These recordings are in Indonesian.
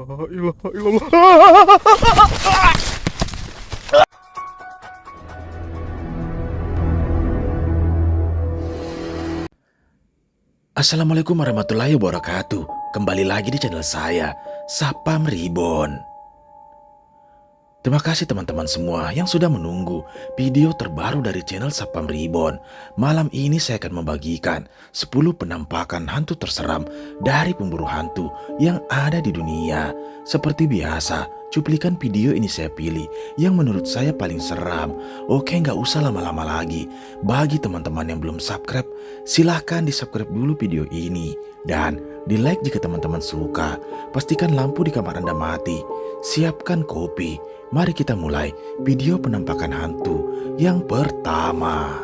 ilaha illallah. Assalamualaikum warahmatullahi wabarakatuh. Kembali lagi di channel saya, Sapam Reborn. Terima kasih teman-teman semua yang sudah menunggu video terbaru dari channel Sapam Reborn. Malam ini saya akan membagikan 10 penampakan hantu terseram dari pemburu hantu yang ada di dunia. Seperti biasa, cuplikan video ini saya pilih yang menurut saya paling seram. Oke, nggak usah lama-lama lagi. Bagi teman-teman yang belum subscribe, silahkan di subscribe dulu video ini. Dan di like jika teman-teman suka. Pastikan lampu di kamar Anda mati. Siapkan kopi. Mari kita mulai video penampakan hantu yang pertama.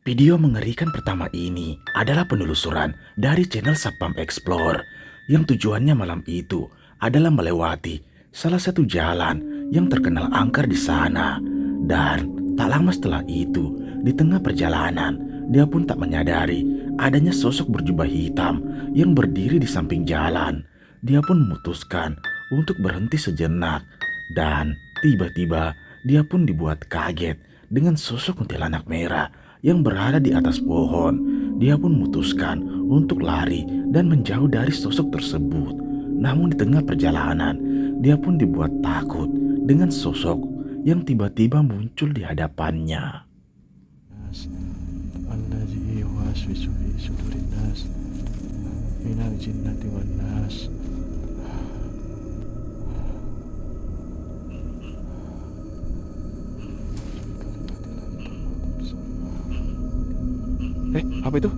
Video mengerikan pertama ini adalah penelusuran dari channel Sapam Explore yang tujuannya malam itu adalah melewati salah satu jalan yang terkenal angker di sana. Dan tak lama setelah itu, di tengah perjalanan, dia pun tak menyadari adanya sosok berjubah hitam yang berdiri di samping jalan. Dia pun memutuskan untuk berhenti sejenak dan tiba-tiba dia pun dibuat kaget dengan sosok kuntilanak merah yang berada di atas pohon. Dia pun memutuskan untuk lari dan menjauh dari sosok tersebut. Namun di tengah perjalanan, dia pun dibuat takut dengan sosok yang tiba-tiba muncul di hadapannya. Allazi yuwaswisu fi sudurin nas minal jinnati wan nas. Apa itu?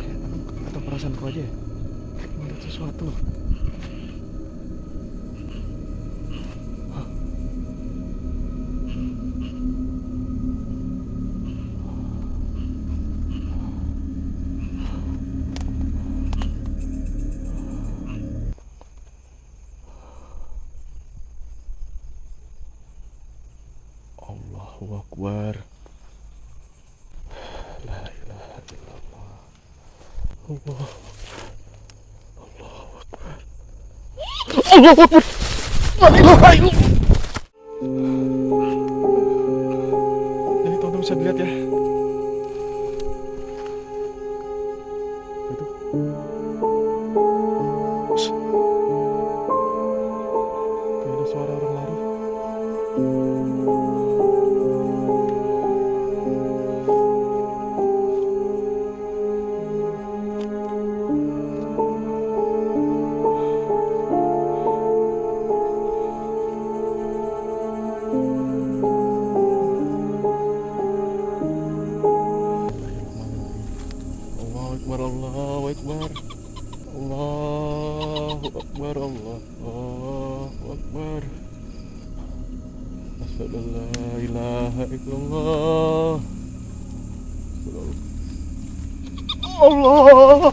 Kayak atau perasaanku aja ya? Melihat sesuatu loh. Allahu Akbar. La ilaha illallah. Allah. Allahu Akbar. Allahu Akbar. La ilaha illallah. Jadi teman-teman bisa dilihat ya. Itu. Kayak ada suara orang lari. Allahu Akbar, Allahu Akbar, Allahu Akbar. Asyhadu an la ilaha illallah. Allah.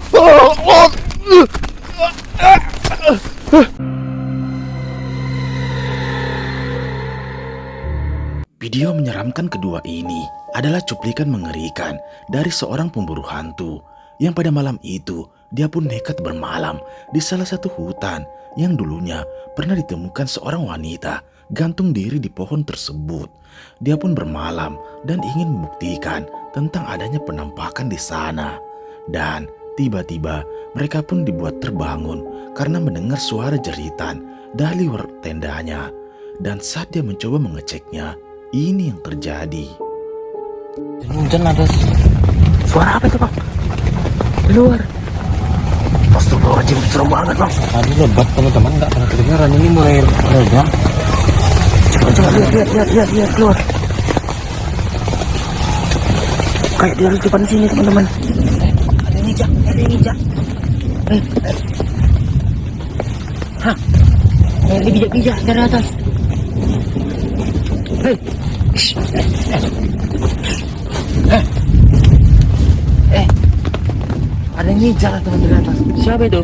Video menyeramkan kedua ini adalah cuplikan mengerikan dari seorang pemburu hantu yang pada malam itu dia pun nekat bermalam di salah satu hutan yang dulunya pernah ditemukan seorang wanita gantung diri di pohon tersebut. Dia pun bermalam dan ingin membuktikan tentang adanya penampakan di sana. Dan tiba-tiba mereka pun dibuat terbangun karena mendengar suara jeritan dari luar tendanya. Dan saat dia mencoba mengeceknya, ini yang terjadi. Hujan ada suara apa itu bang? Di luar. Astagfirullahaladzim, serem banget bang. Tadi lebat teman-teman, nggak pernah kedengaran, ini mulai reda. Coba lihat keluar. Kayak dia di depan sini teman-teman. Ada ninja. Hah? Dia bijak-bijak dari atas. Ada ninja teman dari atas. Siapa itu?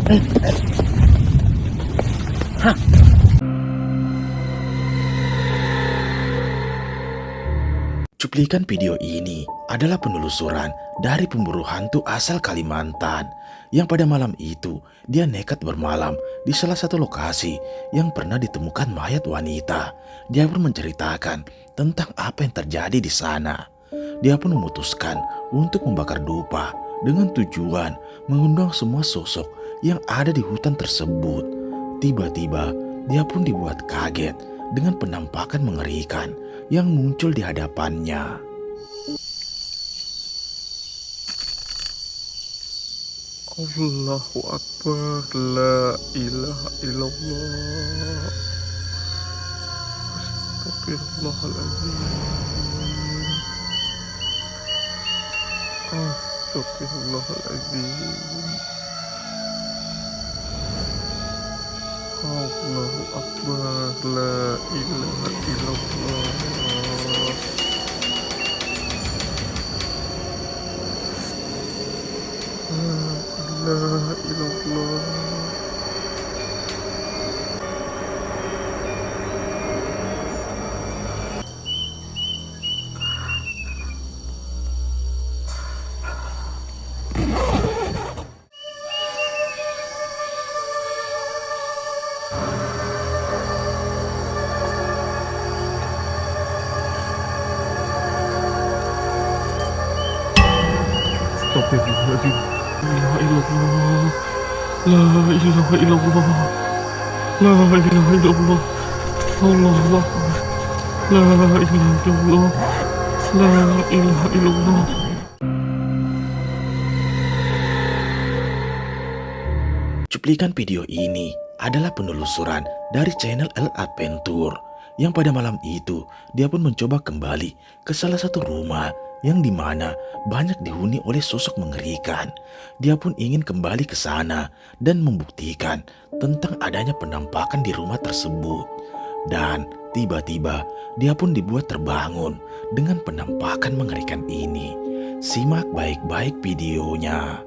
Cuplikan video ini adalah penelusuran dari pemburu hantu asal Kalimantan yang pada malam itu dia nekat bermalam di salah satu lokasi yang pernah ditemukan mayat wanita. Dia pun menceritakan tentang apa yang terjadi di sana. Dia pun memutuskan untuk membakar dupa dengan tujuan mengundang semua sosok yang ada di hutan tersebut. Tiba-tiba dia pun dibuat kaget dengan penampakan mengerikan yang muncul di hadapannya. Allahu Akbar, la ilaha illallah, astagfirullahaladzim, astagfirullahaladzim, Allahu Akbar, la ilaha illallah. La ilaha illallah. Astagfirullahaladzim. La ilaha illallah. La ilaha illallah. Allahu Akbar. La ilaha illallah. La ilaha illallah. Cuplikan video ini adalah penelusuran dari channel El Adventure yang pada malam itu dia pun mencoba kembali ke salah satu rumah yang dimana banyak dihuni oleh sosok mengerikan. Dia pun ingin kembali ke sana dan membuktikan tentang adanya penampakan di rumah tersebut. Dan tiba-tiba dia pun dibuat terbangun dengan penampakan mengerikan ini. Simak baik-baik videonya.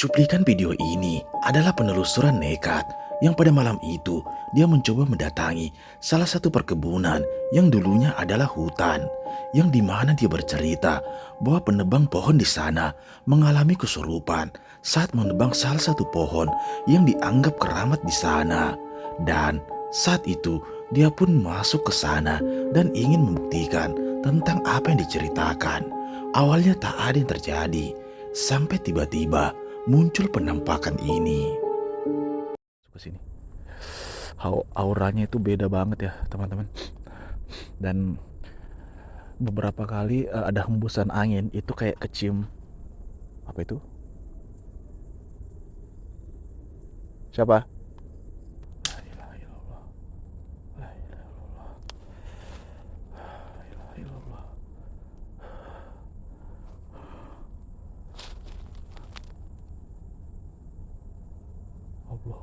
Cuplikan video ini adalah penelusuran nekat yang pada malam itu dia mencoba mendatangi salah satu perkebunan yang dulunya adalah hutan, yang dimana dia bercerita bahwa penebang pohon di sana mengalami kesurupan saat menebang salah satu pohon yang dianggap keramat di sana. Dan saat itu dia pun masuk ke sana dan ingin membuktikan tentang apa yang diceritakan. Awalnya tak ada yang terjadi sampai tiba-tiba muncul penampakan ini. Ke sini. Auranya itu beda banget ya, teman-teman. Dan beberapa kali ada hembusan angin itu kayak kecium apa itu? Siapa? La ilaha illallah.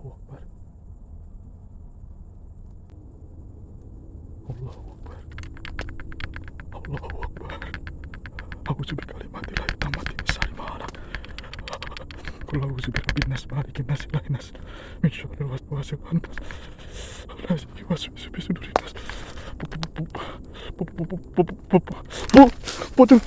Allahu Akbar. Allahu Akbar. Allahu Akbar. A'udzu bikalimatillahi tammati min syarri ma khalaq. Qul a'udzu birabbin nas, malikin nas, ilahin nas, min syarril waswasil khannas. Allazi yuwaswisu fi sudurin nas. Pocong.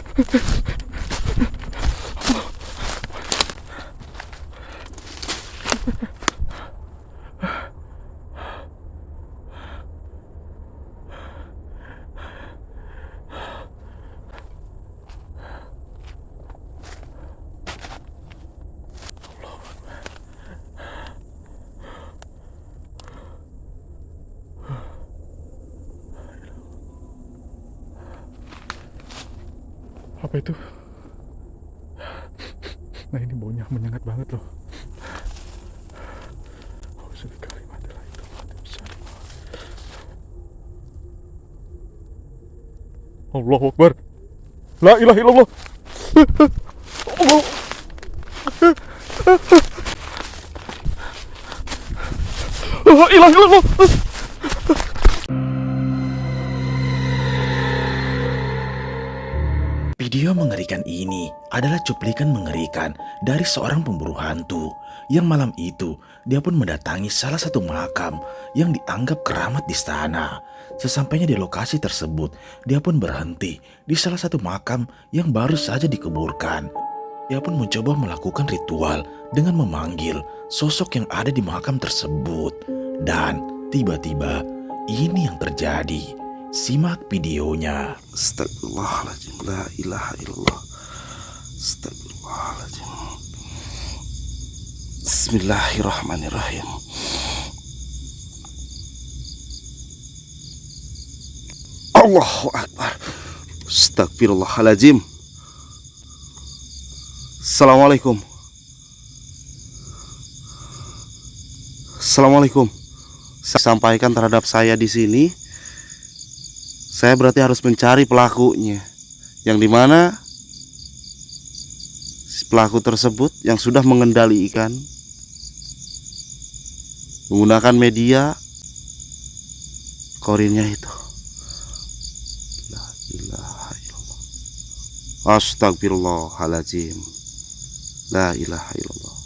Apa itu? Nah, ini baunya menyengat banget loh. Allahu Akbar. La ilaha illallah. Allah. La ilaha illallah. Video mengerikan ini adalah cuplikan mengerikan dari seorang pemburu hantu yang malam itu dia pun mendatangi salah satu makam yang dianggap keramat di sana. Sesampainya di lokasi tersebut, dia pun berhenti di salah satu makam yang baru saja dikuburkan. Dia pun mencoba melakukan ritual dengan memanggil sosok yang ada di makam tersebut. Dan tiba-tiba ini yang terjadi. Simak videonya. Astagfirullahaladzim, la ilaha illallah. Astagfirullahaladzim. Bismillahirrahmanirrahim. Allahu Akbar. Astagfirullahaladzim. Assalamualaikum. Assalamualaikum. Saya sampaikan terhadap saya di sini. Saya berarti harus mencari pelakunya, yang dimana si pelaku tersebut yang sudah mengendalikan menggunakan media korinnya itu. La ilaha illallah. Astagfirullahaladzim. La ilaha illallah.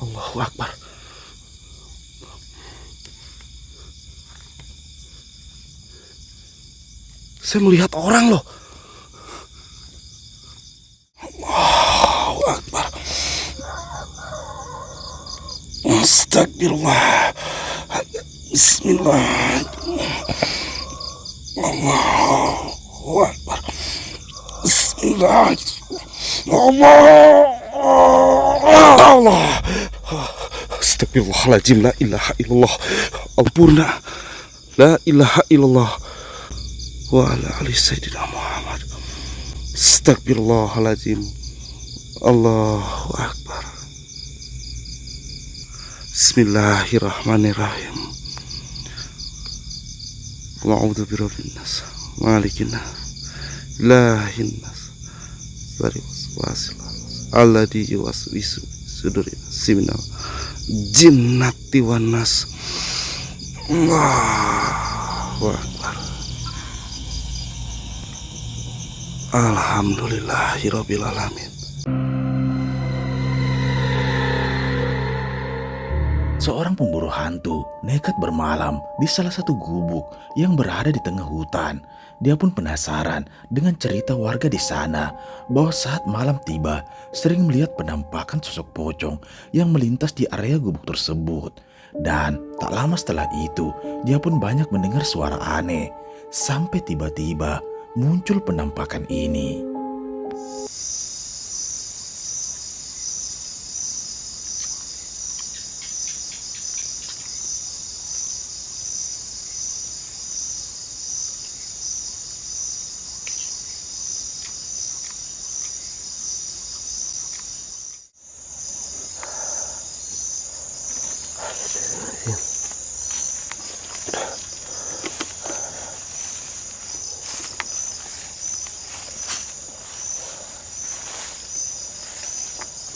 Allahu Akbar. Saya melihat orang loh. Allahu Akbar. Astagfirullah. Bismillah. Allahu Akbar. Bismillah. Allah. Astagfirullahaladzim. La ilaha illallah. Al-Purna. La ilaha illallah. Wa ala ali Sayyidina Muhammad. Astagfirullahaladzim. Allahu Akbar. Bismillahirrahmanirrahim. Wa'udhu birabbin nas, malikin nas, ilahin nas, dari waswasil alladhi yuwaswisu sudurin siminal jinnati wan nas. Allahu Akbar. Alhamdulillahirabbil alamin. Seorang pemburu hantu nekat bermalam di salah satu gubuk yang berada di tengah hutan. Dia pun penasaran dengan cerita warga di sana bahwa saat malam tiba sering melihat penampakan sosok pocong yang melintas di area gubuk tersebut. Dan tak lama setelah itu dia pun banyak mendengar suara aneh sampai tiba-tiba muncul penampakan ini.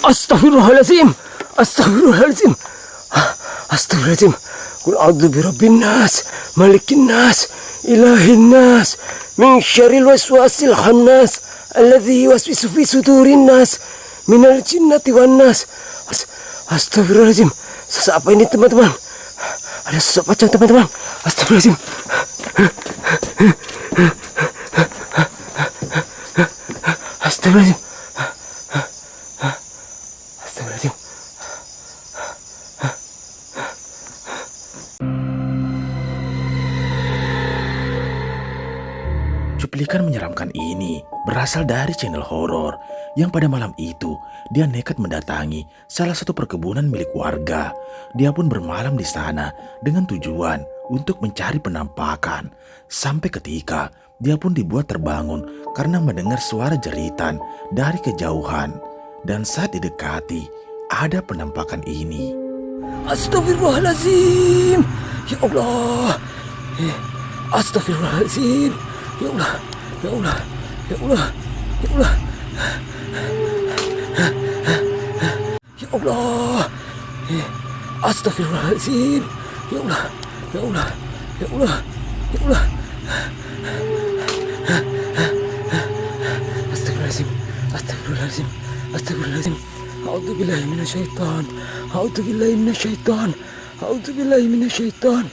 Astaghfirullahaladzim. Astaghfirullahaladzim. Astaghfirullahaladzim. Qul a'udzu birabbin nas, malikin nas, ilahin nas, min syarril waswasil khannas, alladzi yuwaswisu fi sudurin nas, minal jinnati wan nas. Astaghfirullahaladzim. Sesak apa ini teman-teman? Ada sesak pocong teman-teman. Astaghfirullahaladzim. Astaghfirullahaladzim. Astaghfirullahaladzim. Cuplikan menyeramkan ini berasal dari channel horor yang pada malam itu dia nekat mendatangi salah satu perkebunan milik warga. Dia pun bermalam di sana dengan tujuan untuk mencari penampakan. Sampai ketika dia pun dibuat terbangun karena mendengar suara jeritan dari kejauhan. Dan saat didekati ada penampakan ini. Astaghfirullahaladzim. Ya Allah. Astaghfirullahaladzim. Ya Allah. Ya Allah. Ya Allah. Ya Allah. Ya Allah. Astaghfirullahaladzim. Ya Allah. Ya Allah. Ya Allah. Ya Allah. Astaghfirullahaladzim. Astaghfirullahaladzim. Astaghfirullahaladzim. A'udzubillahi minasyaitan. A'udzubillahi minasyaitan. A'udzubillahi minasyaitan.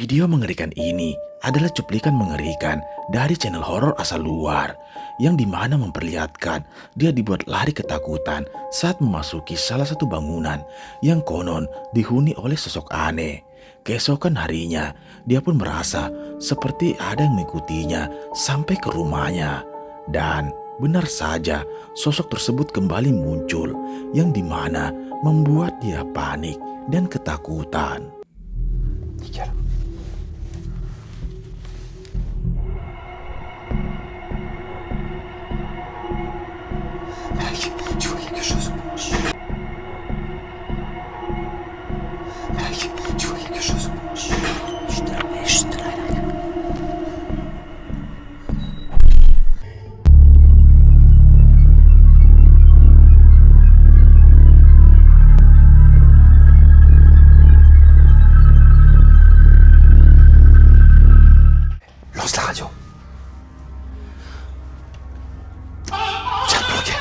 Video mengerikan ini adalah cuplikan mengerikan dari channel horor asal luar yang dimana memperlihatkan dia dibuat lari ketakutan saat memasuki salah satu bangunan yang konon dihuni oleh sosok aneh. Keesokan harinya, dia pun merasa seperti ada yang mengikutinya sampai ke rumahnya. Dan benar saja, sosok tersebut kembali muncul yang dimana membuat dia panik dan ketakutan. Tu vois quelque chose? Mec, tu vois quelque chose? Chut, là. Lance la radio. Tiens, bloqué.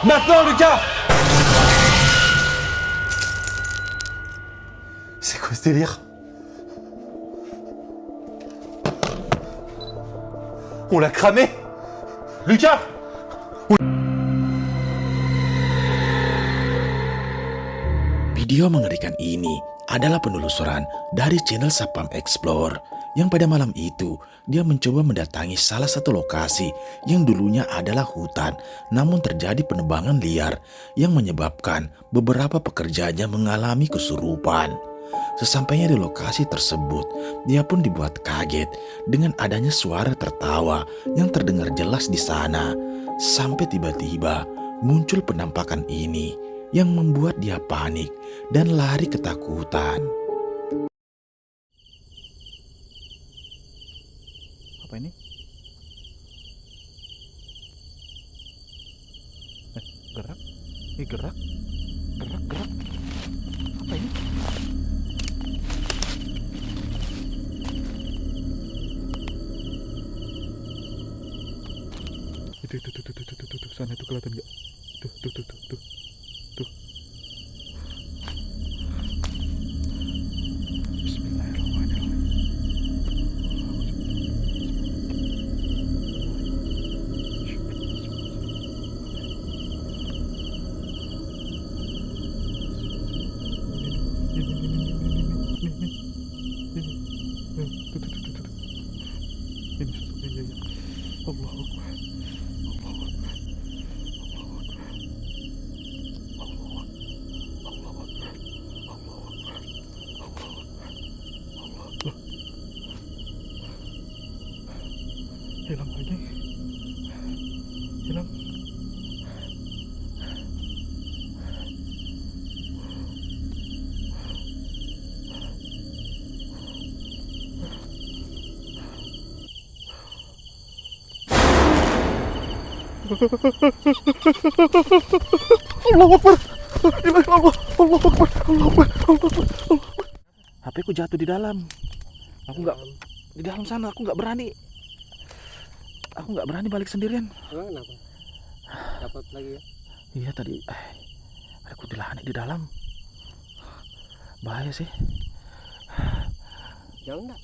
Maintenant, Lucas! C'est quoi ce délire? On l'a cramé! Lucas! Video mengerikan ini adalah penelusuran dari channel Sapam Explore yang pada malam itu dia mencoba mendatangi salah satu lokasi yang dulunya adalah hutan, namun terjadi penebangan liar yang menyebabkan beberapa pekerjanya mengalami kesurupan. Sesampainya di lokasi tersebut, dia pun dibuat kaget dengan adanya suara tertawa yang terdengar jelas di sana. Sampai tiba-tiba muncul penampakan ini yang membuat dia panik dan lari ketakutan. Apa ini? Gerak? Gerak? Gerak? Apa ini? Itu, sana tuh kelihatan nggak? Tuh. Bismillahirrahmanirrahim. Ini sosoknya, ya. Allahu Akbar. La ilaha illallah. Allahu Akbar. Allahu Akbar. Allahu Akbar. HP ku jatuh di dalam. Aku nggak di dalam sana. Aku nggak berani. Aku nggak berani balik sendirian. Emang kenapa? Dapat lagi ya? Iya tadi ada kuntilanak di dalam. Bahaya sih. Jauh enggak?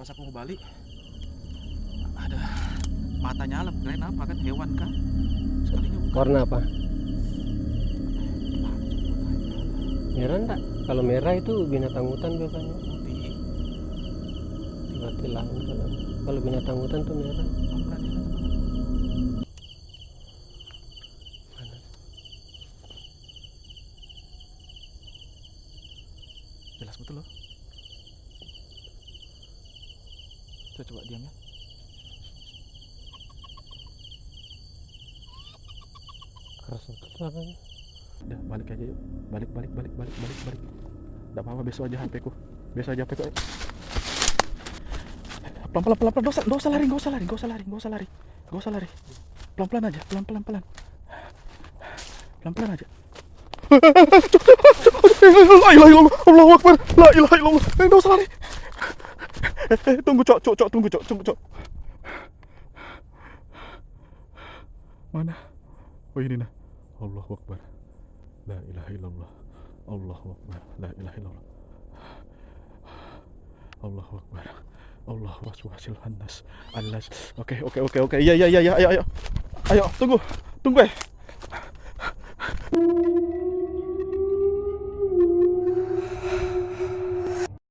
Pas aku mau balik ada mata nyala, kirain apa kan, hewan kan? Sekalinya bukan. Warna apa? Merah enggak? Kalau merah itu binatang hutan biasanya. Putih. Berarti lain kalau binatang hutan tuh merah. Pelan-pelan ya, teman-teman. Jelas betul loh. Coba diam ya. Keras betul suaranya. Udah balik aja yuk. Balik. Enggak apa-apa, besok aja HP ku. Besok aja HP ku. Pelan-pelan. Enggak usah lari. Pelan-pelan aja. Pelan-pelan aja. La ilaha illallah. Allahu Akbar. La ilaha illallah. Enggak usah lari. Tunggu, Cok. Tunggu, Cok. Mana? Oh ini nah. Allahu Akbar. La ilaha illallah. Allahu Akbar. La ilaha illallah. Allahu Akbar. Allahu waswasil hannas. Allah. Oke. Iya. Ayo. Tunggu.